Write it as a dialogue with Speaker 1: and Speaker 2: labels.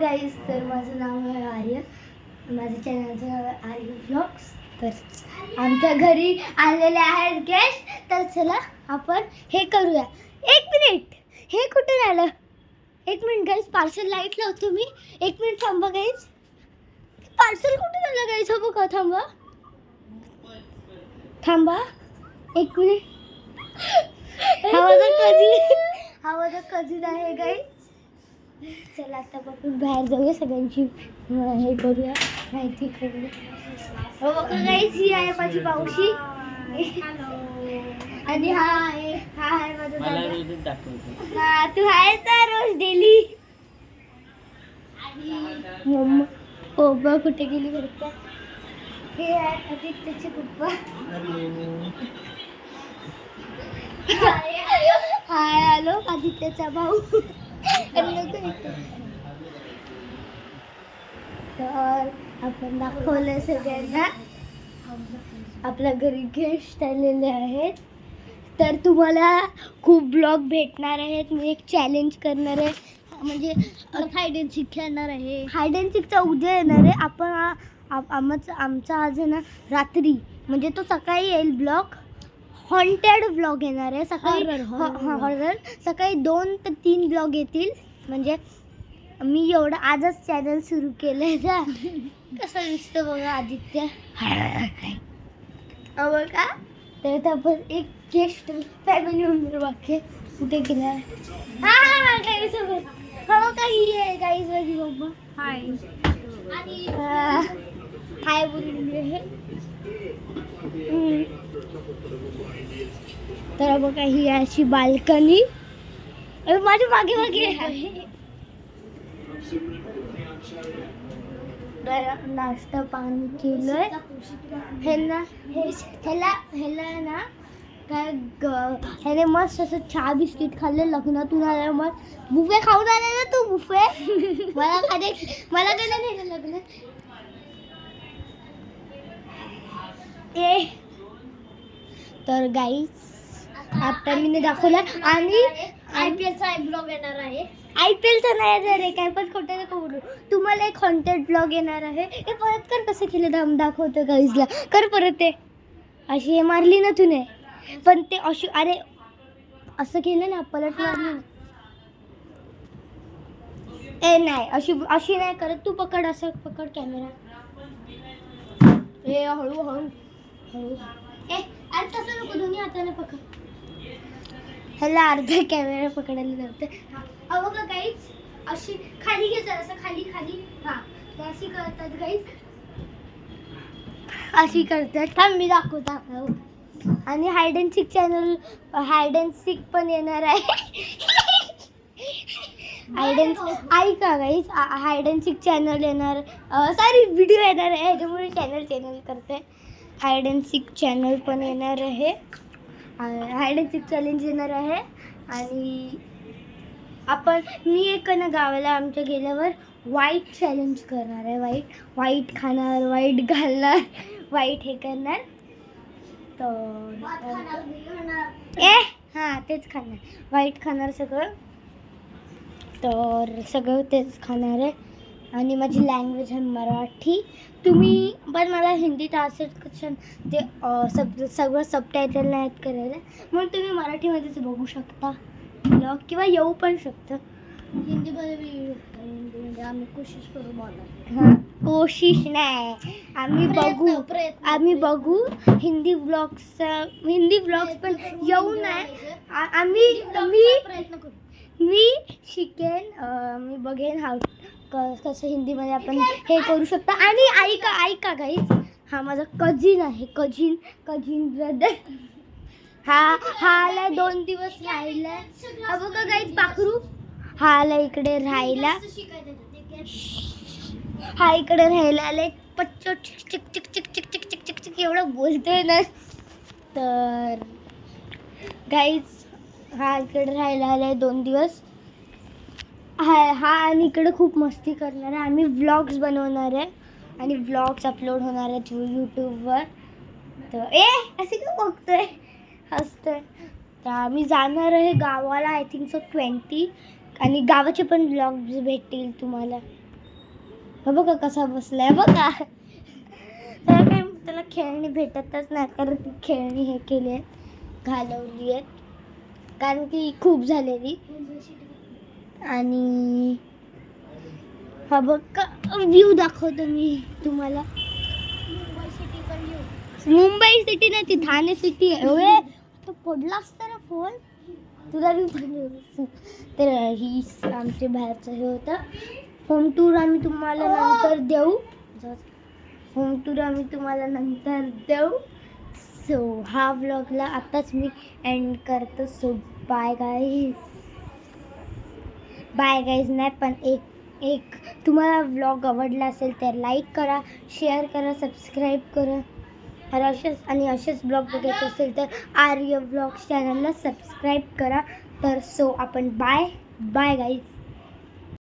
Speaker 1: Guys, तर माझं नाव आहे आर्य. माझ्या चॅनलचं नाव आहे आर्य व्लॉग्स. तर आमच्या घरी आलेले आहेत गेस्ट. तर चला आपण हे करूया. एक मिनिट, हे कुठून आलं? एक मिनिट गाईज, पार्सल लाईट लावतो मी. एक मिनिट थांबा गाईज. पार्सल कुठून आलं गाईज? हो बघा, थांबा थांबा एक मिनिट. हा माझा कझिन आहे गाईज. चला आता आपण बाहेर जाऊया, सगळ्यांची हे करूया, माहिती करूया. हो बघा गाईज, ही आहे माझी मावशी आणि हा आहे माझा दादा. हा, तू आहेस ना रोज डेली. आणि मम्मा कुठे गेली बरं का? हे आहे आदित्यचे पप्पा. हाय, हॅलो, आदित्यचा भाऊ. तर आपण दाखवलं सगळ्यांना आपल्या घरी गेस्ट आलेले आहेत. तर तुम्हाला खूप ब्लॉग भेटणार आहेत. मी एक चॅलेंज करणार आहे, म्हणजे हाईड अँड सीक खेळणार आहे. हाईड अँड सीकचा उद्या येणार आहे. आपण आमचा आज आहे ना रात्री, म्हणजे तो सकाळी येईल ब्लॉग. हॉन्टेड ब्लॉग येणार आहे सकाळी. हॉरर सकाळी 2 ते 3 ब्लॉग येतील. म्हणजे मी एवढं आजच चॅनल सुरू केलंय ना. कसं दिसतं बघा आदित्य, बघा. तर आपण एक गेस्ट फॅमिली मेंबर बाकी कुठे गेला? हा गाईज, हो काही आहे गाईज, माझी मम्मा. हाय बोलली आहे. तर बघा, ही अशी बाल्कनी माझ्या मागे मागे आहे. नाश्ता पाणी केलंय. ह्याला ना काय ह्याने मस्त असं चहा बिस्किट खाल्ले. लग्नातून आल्या मग बुफे खाऊन आले ना तू. बुफे मला काय नाही लग्न. तर गाईज, आता मी दाखवला. आणि IPLचा ब्लॉग येणार आहे. IPLचा नाही येणार आहे काय, पण खोटं नका बोलू. तुम्हाला एक हॉन्टेड ब्लॉग येणार आहे. हे परत कर, कसं केलं दाखवतो गाईजला. कर परत. ते अशी हे मारली ना तूने, पण ते अशी, अरे असं केलं ना, पलट मारली ना. नाही, अशी नाही करत. तू पकड, असं पकड कॅमेरा. हळू हळू. अरे तसं नको, दोन्ही हाताने पकड. ह्याला अर्धा कॅमेरा पकडायला नव्हतं. बघा गाईज, अशी खाली घे जरा, असं खाली. हा, ते अशी करतात गाईज, अशी करतात. थांब मी दाखवतो. आणि hide and sick channel, hide and sick पण येणार आहे. ऐका guys, hide and sick channel येणार, सॉरी व्हिडिओ येणार आहे. ह्याच्यामुळे चॅनल करते. हाईड अँड सीक चॅनल पण येणार आहे. हाईड अँड सीक चॅलेंज येणार आहे. आणि मी एक ना गावाला आमच्या गेल्यावर वाईट चॅलेंज करणार आहे. वाईट खाणार, वाईट घालणार, वाईट हे करणार. तर हां, तेच खाणार, वाईट खाणार सगळं. तर सगळं तेच खाणार आहे. आणि माझी लँग्वेज आहे मराठी. तुम्ही पण मला हिंदी ट्रान्सलेशन ते सगळं सबटायटल नाही करायला, म्हणून तुम्ही मराठीमध्येच बघू शकता ब्लॉग, किंवा येऊ पण शकतं. हिंदीमध्ये बी येऊ शकतं. हिंदी म्हणजे आम्ही कोशिश करू बोलायला. हां, कोशिश नाही, आम्ही बघू हिंदी ब्लॉग्स पण येऊ नाही. मी शिकेन, मी बघेन कसं हिंदीमध्ये आपण हे करू शकतो. आणि ऐका गाईज, हा माझा कझिन आहे. Cousin brother. हा आला 2 दिवस राहिला. हा बघा गाईज, पाखरू. हा आला इकडे राहायला. आलाय. पच्चो चिक चिक चिक चिक चिक चिक चिक चिक एवढं बोलतोय ना. तर गाईज, हा इकडे राहायला आलाय 2 दिवस. हा आणि इकडे खूप मस्ती करणार आहे. आम्ही व्लॉग्स बनवणार आहे आणि व्लॉग्स अपलोड होणार आहेत यूट्यूबवर. तर असे का बघतोय, हसतोय. तर आम्ही जाणार आहे गावाला, आय थिंक सो 20. आणि गावाचे पण व्लॉग्स भेटतील तुम्हाला. हा बघा कसा बसलाय बघा. त्याला काय त्याला खेळणी भेटतच नाही कारण ती खेळणी हे केली आहेत, घालवली आहेत कारण की खूप झालेली. आणि हा बघा व्ह्यू दाखवतो मी तुम्हाला. मुंबई सिटी नाही ती ठाणे सिटी आहे. ओए तो पडला असता ना फोन तुला बी पडलं. तर ही आमच्या बाहेरचं हे होतं. होम टूर आम्ही तुम्हाला नंतर देऊ. सो हा व्लॉगला आताच मी एंड करतो. So bye guys. नाही पण एक तुम्हाला व्लॉग आवडला असेल तर लाईक करा, शेअर करा, सबस्क्राईब करा. असेच ब्लॉग बघायचे असेल तर आर्य ब्लॉग्स चॅनलला सबस्क्राईब करा. तर सो आपण बाय गाईज.